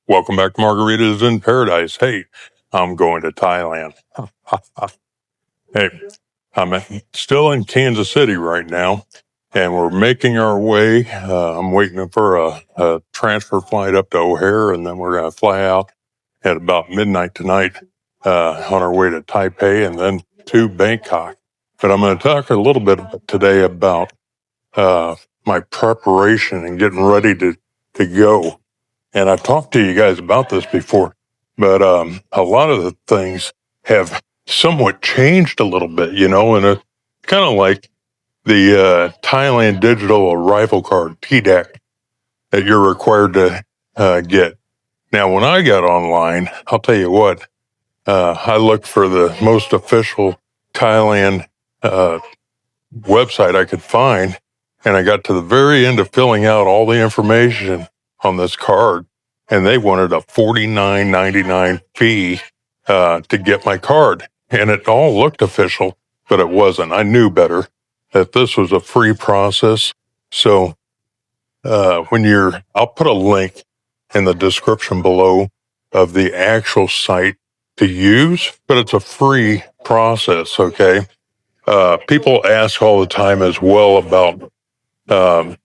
Welcome back to Margaritas in Paradise. Hey, I'm going to Thailand. Hey, I'm still in Kansas City right now, and we're making our way. I'm waiting for a transfer flight up to O'Hare, and then we're going to fly out at about midnight tonight on our way to Taipei and then to Bangkok. But I'm going to talk a little bit today about my preparation and getting ready to go. And I've talked to you guys about this before, but a lot of the things have somewhat changed a little bit, and it's kind of like the Thailand digital arrival card, TDAC, that you're required to get. Now, when I got online, I'll tell you what, I looked for the most official Thailand uh, website I could find, and I got to the very end of filling out all the information on this card, and they wanted a $49.99 fee to get my card. And it all looked official, but it wasn't. I knew better that this was a free process. So I'll put a link in the description below of the actual site to use, but it's a free process, okay? People ask all the time as well um,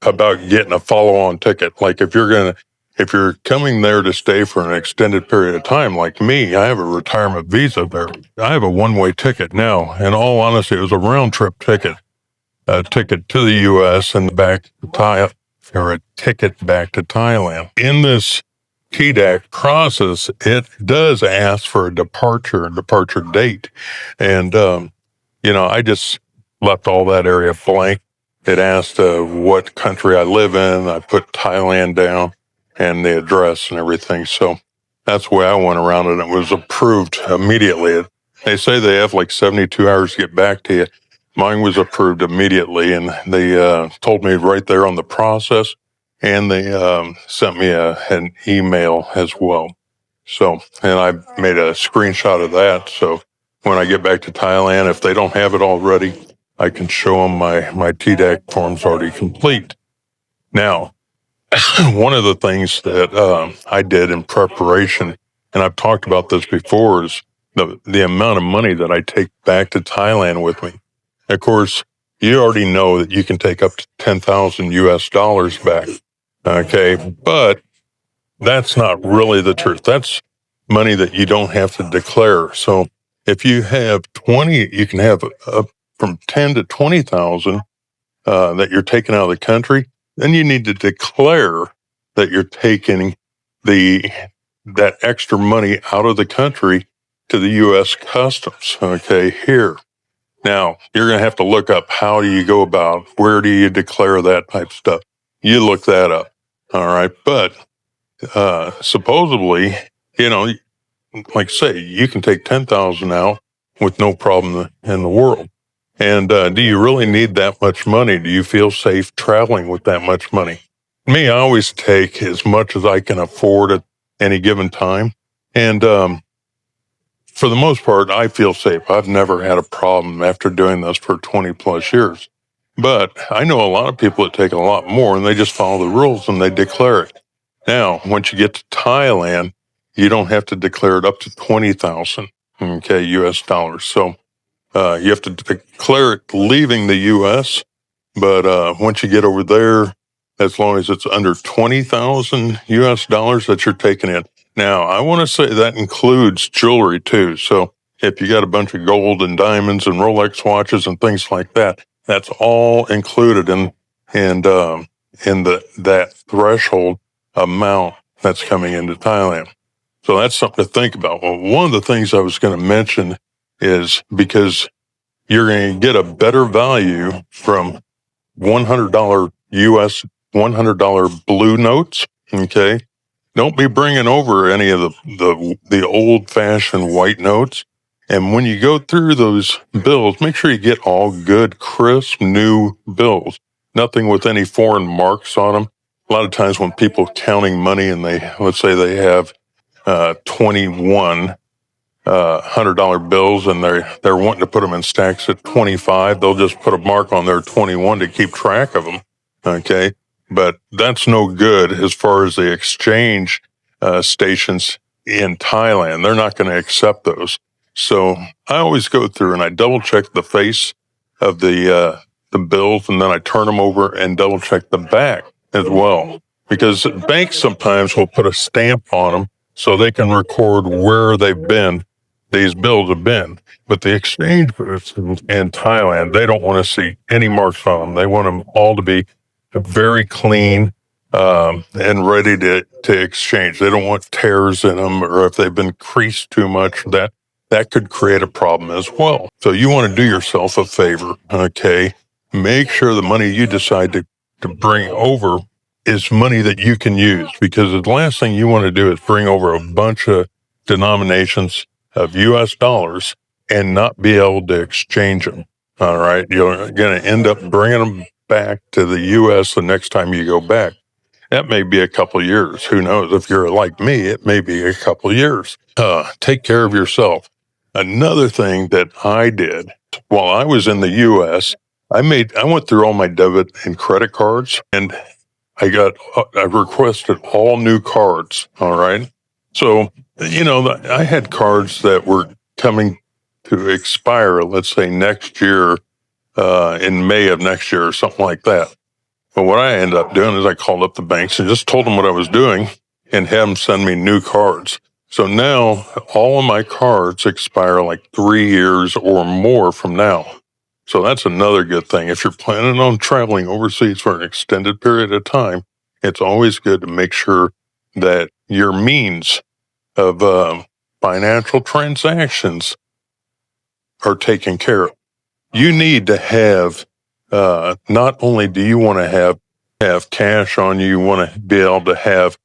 about getting a follow-on ticket. Like if you're coming there to stay for an extended period of time, like me, I have a retirement visa there. I have a one-way ticket now. In all honesty, it was a round-trip ticket, a ticket to the U.S. and back to Thailand, or a ticket back to Thailand. In this TDAC process, it does ask for a departure date, and I just left all that area blank. It asked what country I live in. I put Thailand down and the address and everything. So that's the way I went around it. It was approved immediately. They say they have like 72 hours to get back to you. Mine was approved immediately, and they told me right there on the process, and they sent me an email as well. So, and I made a screenshot of that. So when I get back to Thailand, if they don't have it already, I can show them my TDAC form's already complete. Now, one of the things that I did in preparation, and I've talked about this before, is the amount of money that I take back to Thailand with me. Of course, you already know that you can take up to 10,000 US dollars back. Okay. But that's not really the truth. That's money that you don't have to declare. So if you have 20, you can have from 10 to 20,000 that you're taking out of the country. Then you need to declare that you're taking that extra money out of the country to the U.S. Customs. Okay, here. Now you're going to have to look up how do you go about, where do you declare that type of stuff. You look that up. All right, but supposedly, like I say, you can take 10,000 out with no problem in the world. And do you really need that much money? Do you feel safe traveling with that much money? Me, I always take as much as I can afford at any given time. And for the most part, I feel safe. I've never had a problem after doing this for 20 plus years. But I know a lot of people that take a lot more, and they just follow the rules and they declare it. Now, once you get to Thailand, you don't have to declare it up to 20,000, okay, US dollars. So you have to declare it leaving the US, but once you get over there, as long as it's under 20,000 US dollars that you're taking in. Now, I want to say that includes jewelry too. So if you got a bunch of gold and diamonds and Rolex watches and things like that, that's all included in that threshold amount that's coming into Thailand. So that's something to think about. Well, one of the things I was going to mention is because you're going to get a better value from $100 US, $100 blue notes. Okay. Don't be bringing over any of the old fashioned white notes. And when you go through those bills, make sure you get all good, crisp, new bills. Nothing with any foreign marks on them. A lot of times when people counting money and let's say they have 21 $100 bills and they're wanting to put them in stacks at 25, they'll just put a mark on their 21 to keep track of them. Okay. but that's no good as far as the exchange stations in Thailand. They're not going to accept those. So I always go through and I double check the face of the bills, and then I turn them over and double check the back as well, because banks sometimes will put a stamp on them so they can record where they've been. These bills have been, but the exchange booths in Thailand, they don't want to see any marks on them. They want them all to be very clean and ready to exchange. They don't want tears in them, or if they've been creased too much, that could create a problem as well. So you want to do yourself a favor, okay? Make sure the money you decide to bring over is money that you can use, because the last thing you want to do is bring over a bunch of denominations of US dollars and not be able to exchange them. All right. You're going to end up bringing them back to the US the next time you go back. That may be a couple of years. Who knows? If you're like me, it may be a couple of years. Take care of yourself. Another thing that I did while I was in the US, I went through all my debit and credit cards, and I requested all new cards. All right. So, I had cards that were coming to expire, let's say next year, in May of next year or something like that. But what I ended up doing is I called up the banks and just told them what I was doing and had them send me new cards. So now all of my cards expire like 3 years or more from now. So that's another good thing. If you're planning on traveling overseas for an extended period of time, it's always good to make sure that your means of financial transactions are taken care of. You need to have, not only do you want to have cash on you, you want to be able to have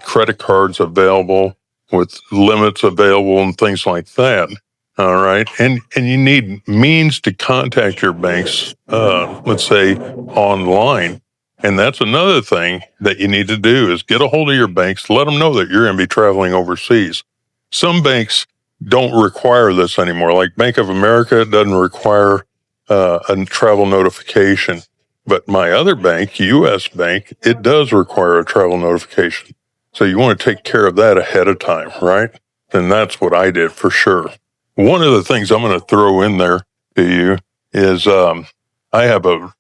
credit cards available with limits available and things like that. All right. And you need means to contact your banks, let's say online. And that's another thing that you need to do is get a hold of your banks, let them know that you're going to be traveling overseas. Some banks don't require this anymore. Like Bank of America doesn't require a travel notification. But my other bank, US Bank, it does require a travel notification. So you want to take care of that ahead of time, right? And that's what I did for sure. One of the things I'm going to throw in there to you is I have of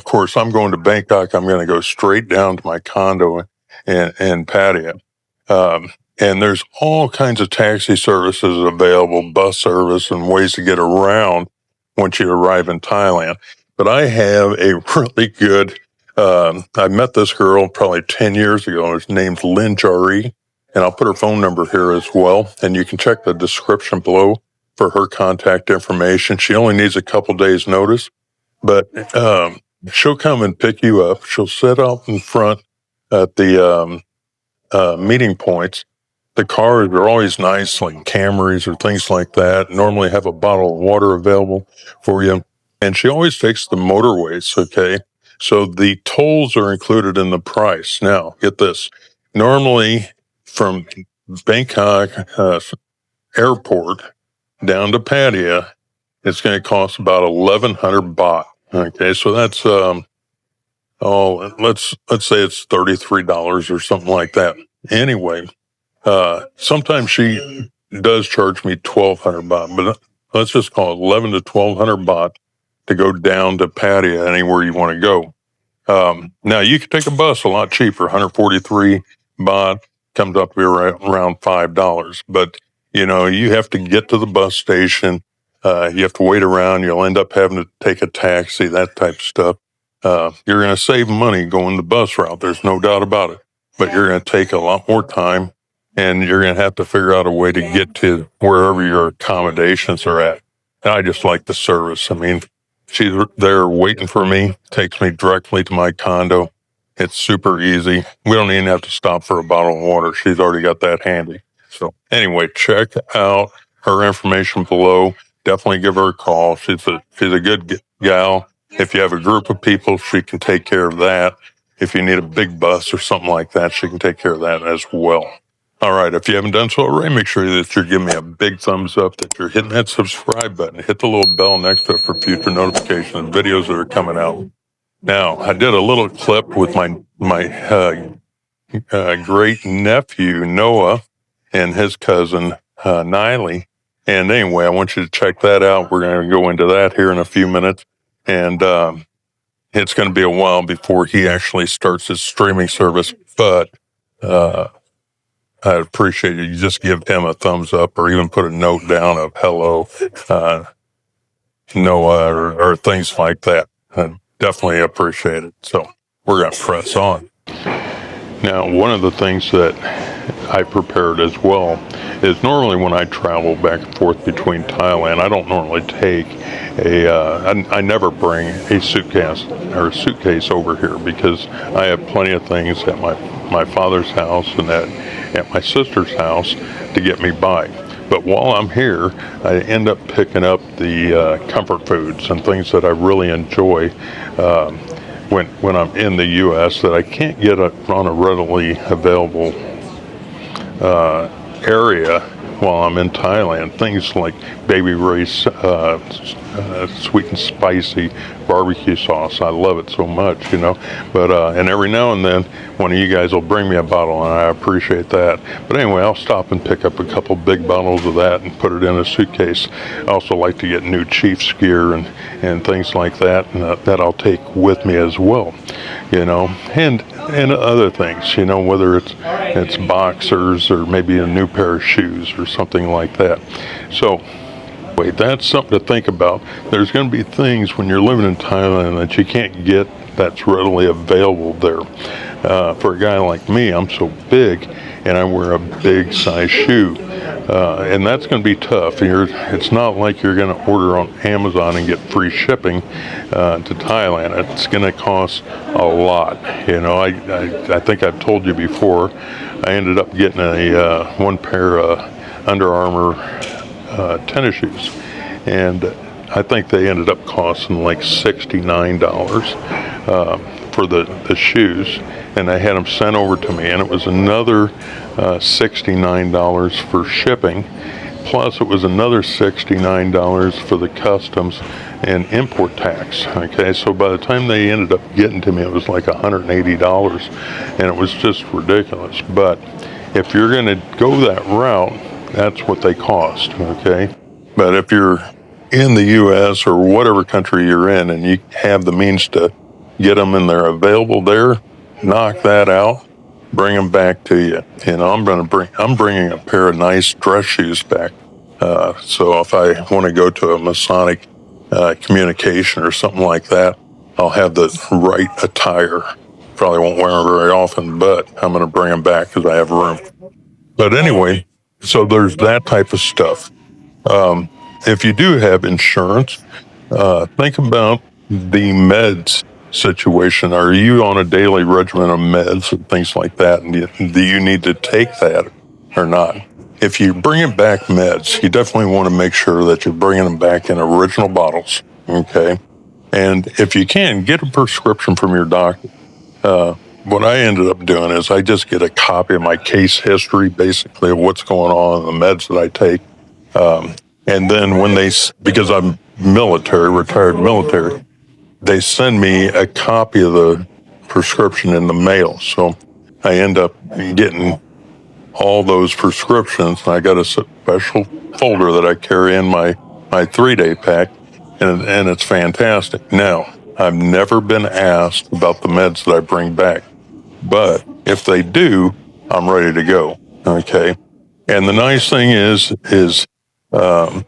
course, I'm going to Bangkok. I'm going to go straight down to my condo in Pattaya. And there's all kinds of taxi services available, bus service, and ways to get around once you arrive in Thailand. But I have a really good, I met this girl probably 10 years ago. Her name's Lynn Jari, and I'll put her phone number here as well. And you can check the description below for her contact information. She only needs a couple days notice, but she'll come and pick you up. She'll sit out in front at the meeting points. The cars are always nice, like Camrys or things like that. Normally have a bottle of water available for you. And she always takes the motorways, okay? So the tolls are included in the price. Now, get this. Normally from Bangkok airport down to Pattaya, it's going to cost about 1,100 baht. Okay, so that's let's say it's $33 or something like that. Anyway, sometimes she does charge me 1,200 baht, but let's just call it 11 to 1,200 baht to go down to Pattaya anywhere you want to go. Now you can take a bus a lot cheaper, 143 baht comes up to be around $5, but you have to get to the bus station. You have to wait around. You'll end up having to take a taxi, that type of stuff. You're going to save money going the bus route. There's no doubt about it, but you're going to take a lot more time, and you're going to have to figure out a way to get to wherever your accommodations are at. And I just like the service. I mean, she's there waiting for me, takes me directly to my condo. It's super easy. We don't even have to stop for a bottle of water. She's already got that handy. So anyway, check out her information below. Definitely give her a call. She's a good gal. If you have a group of people, she can take care of that. If you need a big bus or something like that, she can take care of that as well. All right. If you haven't done so already, make sure that you're giving me a big thumbs up, that you're hitting that subscribe button, hit the little bell next to it for future notifications and videos that are coming out. Now, I did a little clip with my great nephew Noah and his cousin Niley. And anyway, I want you to check that out. We're going to go into that here in a few minutes, and it's going to be a while before he actually starts his streaming service. But I'd appreciate it. You just give him a thumbs up, or even put a note down of hello, uh, Noah, or things like that. I definitely appreciate it. So we're going to press on. Now, one of the things that I prepared as well is normally when I travel back and forth between Thailand, I don't normally take I never bring a suitcase over here because I have plenty of things at my father's house and at my sister's house to get me by. But while I'm here, I end up picking up the comfort foods and things that I really enjoy. When I'm in the U.S. that I can't get on a readily available area while I'm in Thailand. Things like Baby Ray's sweet and spicy barbecue sauce. I love it so much, you know. But and every now and then, one of you guys will bring me a bottle, and I appreciate that. But anyway, I'll stop and pick up a couple big bottles of that and put it in a suitcase. I also like to get new Chiefs gear and things like that, and that I'll take with me as well, you know. And other things, you know, whether it's boxers or maybe a new pair of shoes or something like that. So, wait, that's something to think about. There's going to be things when you're living in Thailand that you can't get that's readily available there. For a guy like me, I'm so big and I wear a big size shoe. And that's going to be tough. It's not like you're going to order on Amazon and get free shipping to Thailand. It's going to cost a lot. You know, I think I've told you before, I ended up getting one pair of Under Armour tennis shoes, and I think they ended up costing like $69 for the shoes, and I had them sent over to me, and it was another $69 for shipping, plus it was another $69 for the customs and import tax. Okay, so by the time they ended up getting to me, it was like $180, and it was just ridiculous. But if you're going to go that route, that's what they cost. Okay, but if you're in the U.S. or whatever country you're in, and you have the means to get them and they're available there, knock that out, bring them back to you. You know, I'm bringing a pair of nice dress shoes back. So if I want to go to a Masonic communication or something like that, I'll have the right attire. Probably won't wear them very often, but I'm going to bring them back because I have room. But anyway, so there's that type of stuff. If you do have insurance, think about the meds situation. Are you on a daily regimen of meds and things like that? And do you need to take that or not? If you bring back meds, you definitely want to make sure that you're bringing them back in original bottles. Okay. And if you can, get a prescription from your doctor. What I ended up doing is I just get a copy of my case history, basically, of what's going on, the meds that I take. And then because I'm retired military, they send me a copy of the prescription in the mail. So I end up getting all those prescriptions. I got a special folder that I carry in my 3-day pack, and it's fantastic. Now, I've never been asked about the meds that I bring back, but if they do, I'm ready to go. Okay. And the nice thing is the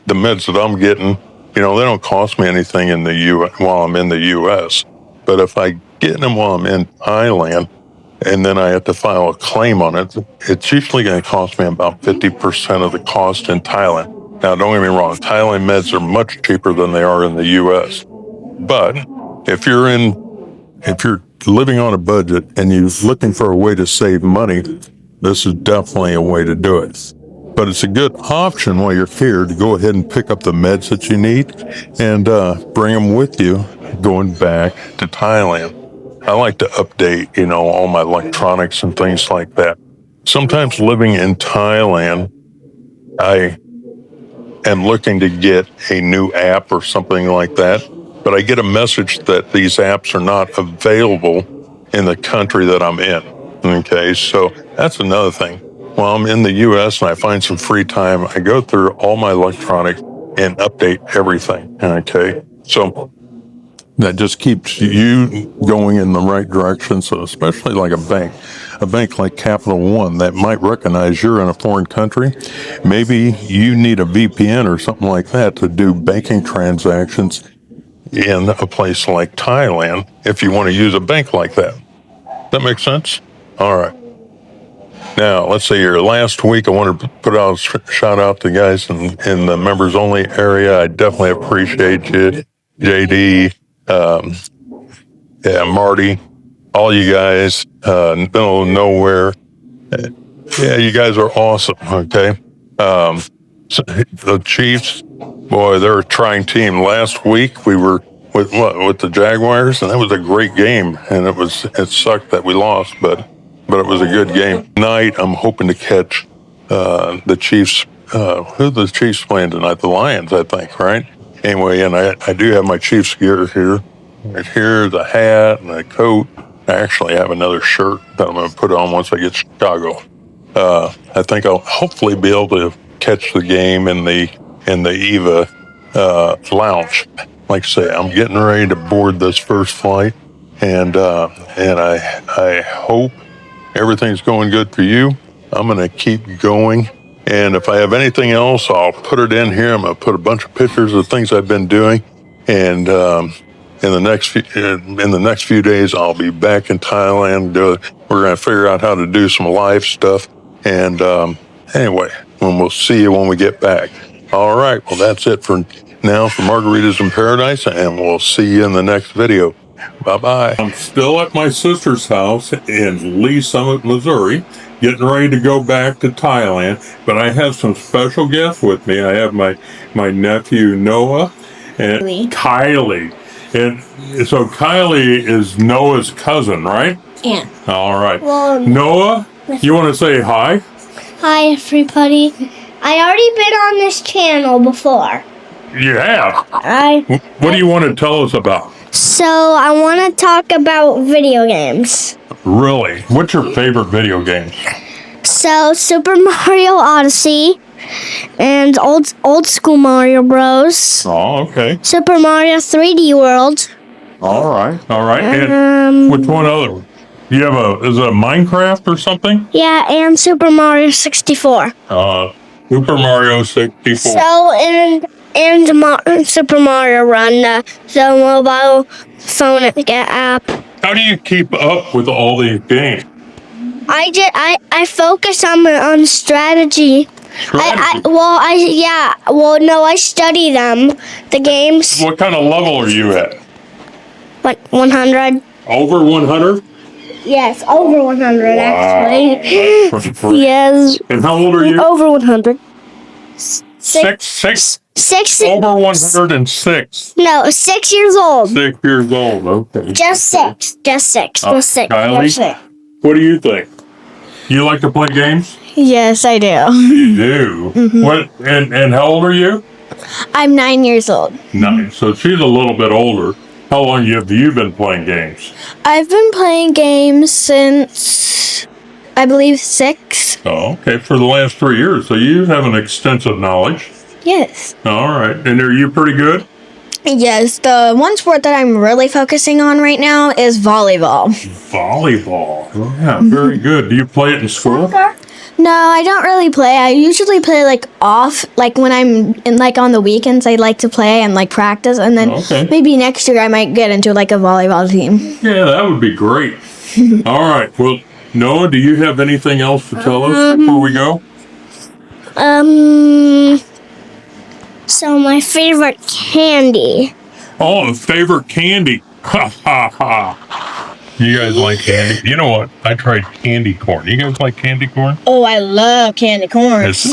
meds that I'm getting, you know, they don't cost me anything in the while I'm in the U.S. But if I get them while I'm in Thailand, and then I have to file a claim on it, it's usually going to cost me about 50% of the cost in Thailand. Now, don't get me wrong, Thailand meds are much cheaper than they are in the U.S. But if you're living on a budget and you're looking for a way to save money, this is definitely a way to do it. But it's a good option while you're here to go ahead and pick up the meds that you need and bring them with you going back to Thailand. I like to update, you know, all my electronics and things like that. Sometimes living in Thailand, I am looking to get a new app or something like that. but I get a message that these apps are not available in the country that I'm in. Okay, so that's another thing. While I'm in the US and I find some free time, I go through all my electronics and update everything. Okay, so that just keeps you going in the right direction. So especially like a bank like Capital One that might recognize you're in a foreign country, maybe you need a VPN or something like that to do banking transactions in a place like Thailand if you want to use a bank like that. That makes sense? All right. Now, let's see here. Last week, I wanted to put out a shout out to guys in the members only area. I definitely appreciate you, JD, Marty, all you guys, middle of nowhere. Yeah, you guys are awesome. Okay. So the Chiefs, boy, they're a trying team. Last week we were with the Jaguars, and that was a great game. And it sucked that we lost, but it was a good game. Tonight, I'm hoping to catch the Chiefs. Who the Chiefs playing tonight? The Lions, I think, right? Anyway, and I do have my Chiefs gear here. Right here, the hat and the coat. I actually have another shirt that I'm going to put on once I get to Chicago. I think I'll hopefully be able to catch the game in the Eva lounge. Like I say, I'm getting ready to board this first flight, and I hope everything's going good for you. I'm going to keep going, and if I have anything else, I'll put it in here. I'm going to put a bunch of pictures of things I've been doing, and in the next few days, I'll be back in Thailand. We're going to figure out how to do some live stuff. And anyway, we'll see you when we get back. All right. Well, that's it for now for Margaritas in Paradise, and we'll see you in the next video. Bye-bye. I'm still at my sister's house in Lee Summit, Missouri, getting ready to go back to Thailand. But I have some special guests with me. I have my nephew, Noah, and Kylie. And so Kylie is Noah's cousin, right? Yeah. All right. Well, Noah, you want to say hi? Hi, everybody. I already been on this channel before. You have? What do you want to tell us about? So, I want to talk about video games. Really? What's your favorite video game? So, Super Mario Odyssey and old school Mario Bros. Oh, okay. Super Mario 3D World. All right. And which one other? You have is it a Minecraft or something? Yeah, and Super Mario 64. Super Mario 64. So, and Super Mario Run, the mobile phone app. How do you keep up with all these games? I focus on strategy. I study them. The games. What kind of level are you at? What, 100? Over 100? Yes, over 100 actually. Yes. And how old are you? Over 100. Six. Over 106. No, 6 years old. 6 years old. Okay. Just six. Kylie, what do you think? You like to play games? Yes, I do. You do. Mm-hmm. What? And how old are you? I'm 9 years old. 9. So she's a little bit older. How long have you been playing games? I've been playing games since, I believe, 6. Oh, okay. For the last 3 years. So you have an extensive knowledge. Yes. All right. And are you pretty good? Yes. The one sport that I'm really focusing on right now is volleyball. Volleyball. Oh, yeah, very good. Do you play it in school? No, I don't really play. I usually play off, when I'm on the weekends. I like to play and practice, and then maybe next year I might get into a volleyball team. Yeah, that would be great. All right. Well, Noah, do you have anything else to tell us before we go? So my favorite candy. Oh, favorite candy. Ha ha ha. You guys like candy? You know what? I tried candy corn. You guys like candy corn? Oh, I love candy corn. It's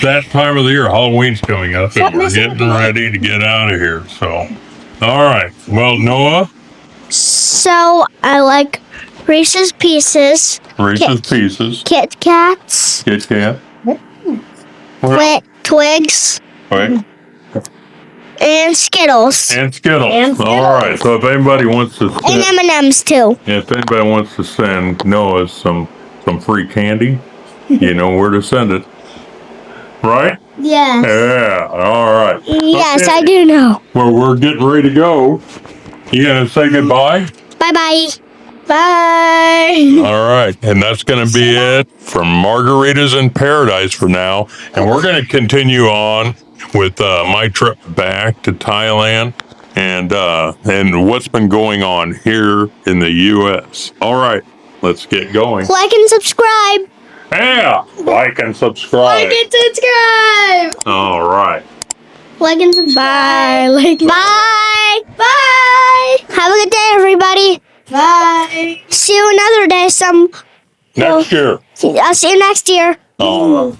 that time of the year. Halloween's coming up, and we're getting ready to get out of here. So, all right. Well, Noah? So, I like Reese's Pieces. Reese's Pieces. Kit Kats. Kit Kat. Twigs. Right. And Skittles. And Skittles. And Skittles. All right. So if anybody wants to And M&M's too. if anybody wants to send Noah some free candy, you know where to send it. Right? Yes. Yeah. All right. Yes, Okay. I do know. Well, we're getting ready to go. You gonna say goodbye? Bye-bye. Bye. All right. And that's going to be it from Margaritas in Paradise for now. And we're going to continue on with my trip back to Thailand and what's been going on here in the U.S. All right. Let's get going. Like and subscribe. Yeah. Like and subscribe. Like and subscribe. All right. Like and subscribe. Bye. Like. Bye. Bye. Have a good day, everybody. Bye. See you another day. Next year. I'll see you next year. All right.